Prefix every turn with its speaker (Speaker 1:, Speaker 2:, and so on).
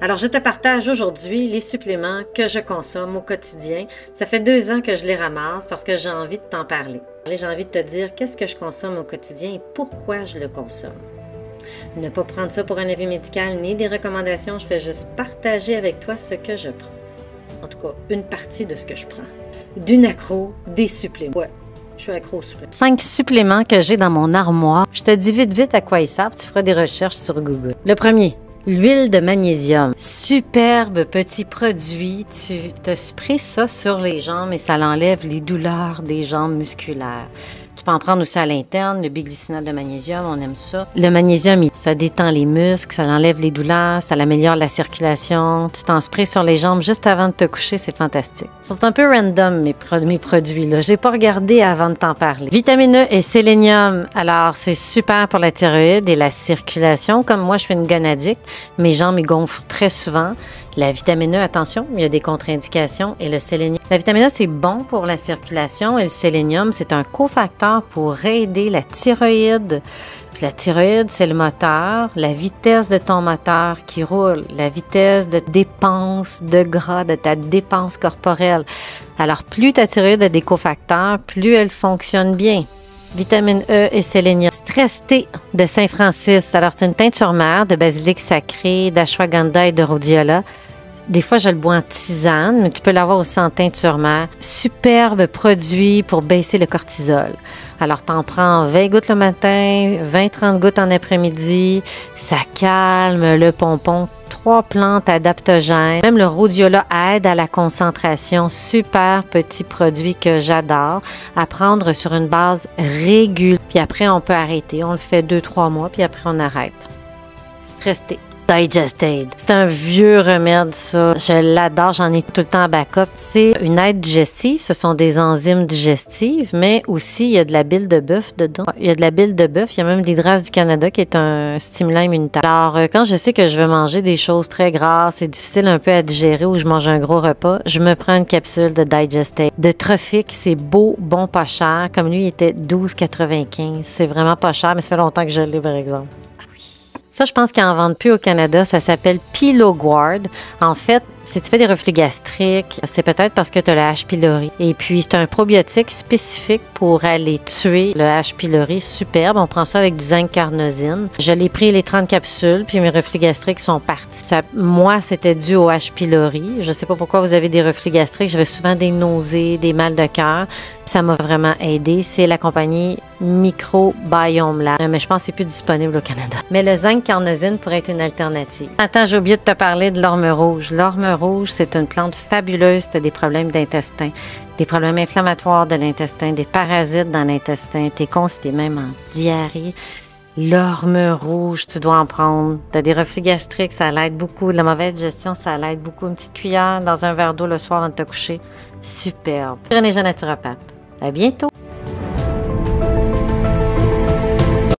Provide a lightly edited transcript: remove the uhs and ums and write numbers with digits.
Speaker 1: Alors, je te partage aujourd'hui les suppléments que je consomme au quotidien. Ça fait 2 ans que je les ramasse parce que j'ai envie de t'en parler. J'ai envie de te dire qu'est-ce que je consomme au quotidien et pourquoi je le consomme. Ne pas prendre ça pour un avis médical ni des recommandations, je fais juste partager avec toi ce que je prends. En tout cas, une partie de ce que je prends. D'une accro, des suppléments. Ouais, je suis accro aux suppléments. 5 suppléments que j'ai dans mon armoire. Je te dis vite à quoi ils servent, tu feras des recherches sur Google. Le premier. L'huile de magnésium. Superbe petit produit. Tu te sprays ça sur les jambes et ça l'enlève les douleurs des jambes musculaires. Tu peux en prendre aussi à l'interne, le biglycinate de magnésium, on aime ça. Le magnésium, ça détend les muscles, ça enlève les douleurs, ça améliore la circulation. Tu t'en sprays sur les jambes juste avant de te coucher, c'est fantastique. Ils sont un peu random, mes produits, là. J'ai pas regardé avant de t'en parler. Vitamine E et sélénium. Alors, c'est super pour la thyroïde et la circulation. Comme moi, je suis une gonadique, mes jambes, ils gonflent très souvent. La vitamine E, attention, il y a des contre-indications. Et le sélénium. La vitamine E, c'est bon pour la circulation et le sélénium, c'est un cofacteur pour aider la thyroïde. Puis la thyroïde, c'est le moteur, la vitesse de ton moteur qui roule, la vitesse de dépense de gras, de ta dépense corporelle. Alors, plus ta thyroïde a des cofacteurs, plus elle fonctionne bien. Vitamine E et sélénium. Stress T de Saint-Francis. Alors, c'est une teinture mère de basilic sacré, d'ashwagandha et de rhodiola. Des fois, je le bois en tisane, mais tu peux l'avoir aussi en teinture mère. Superbe produit pour baisser le cortisol. Alors, t'en prends 20 gouttes le matin, 20-30 gouttes en après-midi. Ça calme le pompon. 3 plantes adaptogènes. Même le rhodiola aide à la concentration. Super petit produit que j'adore. À prendre sur une base régulière. Puis après, on peut arrêter. On le fait 2-3 mois, puis après, on arrête. Stress T. Digestate. C'est un vieux remède, ça. Je l'adore, j'en ai tout le temps en backup. C'est une aide digestive, ce sont des enzymes digestives, mais aussi il y a de la bile de bœuf dedans. Il y a de la bile de bœuf, il y a même de l'hydrase du Canada qui est un stimulant immunitaire. Alors, quand je sais que je veux manger des choses très grasses et difficiles un peu à digérer ou je mange un gros repas, je me prends une capsule de Digestate. De Trophic, c'est beau, bon, pas cher. Comme lui, il était 12,95. C'est vraiment pas cher, mais ça fait longtemps que je l'ai, par exemple. Ça, je pense qu'ils n'en vendent plus au Canada. Ça s'appelle Piloguard. En fait, si tu fais des reflux gastriques, c'est peut-être parce que tu as le H. pylori. Et puis, c'est un probiotique spécifique pour aller tuer le H. pylori. Superbe. On prend ça avec du zinc carnosine. Je l'ai pris les 30 capsules, puis mes reflux gastriques sont partis. Moi, c'était dû au H. pylori. Je ne sais pas pourquoi vous avez des reflux gastriques. J'avais souvent des nausées, des mal de cœur. Ça m'a vraiment aidé. C'est la compagnie Microbiome Lab. Mais je pense que c'est plus disponible au Canada. Mais le zinc carnosine pourrait être une alternative. Attends, j'ai oublié de te parler de l'orme rouge. L'orme rouge, c'est une plante fabuleuse si tu as des problèmes d'intestin, des problèmes inflammatoires de l'intestin, des parasites dans l'intestin, t'es constipé même en diarrhée. L'orme rouge, tu dois en prendre. Tu as des reflux gastriques, ça l'aide beaucoup. De la mauvaise digestion, ça l'aide beaucoup. Une petite cuillère dans un verre d'eau le soir avant de te coucher. Superbe. René Jean naturopathe. À bientôt!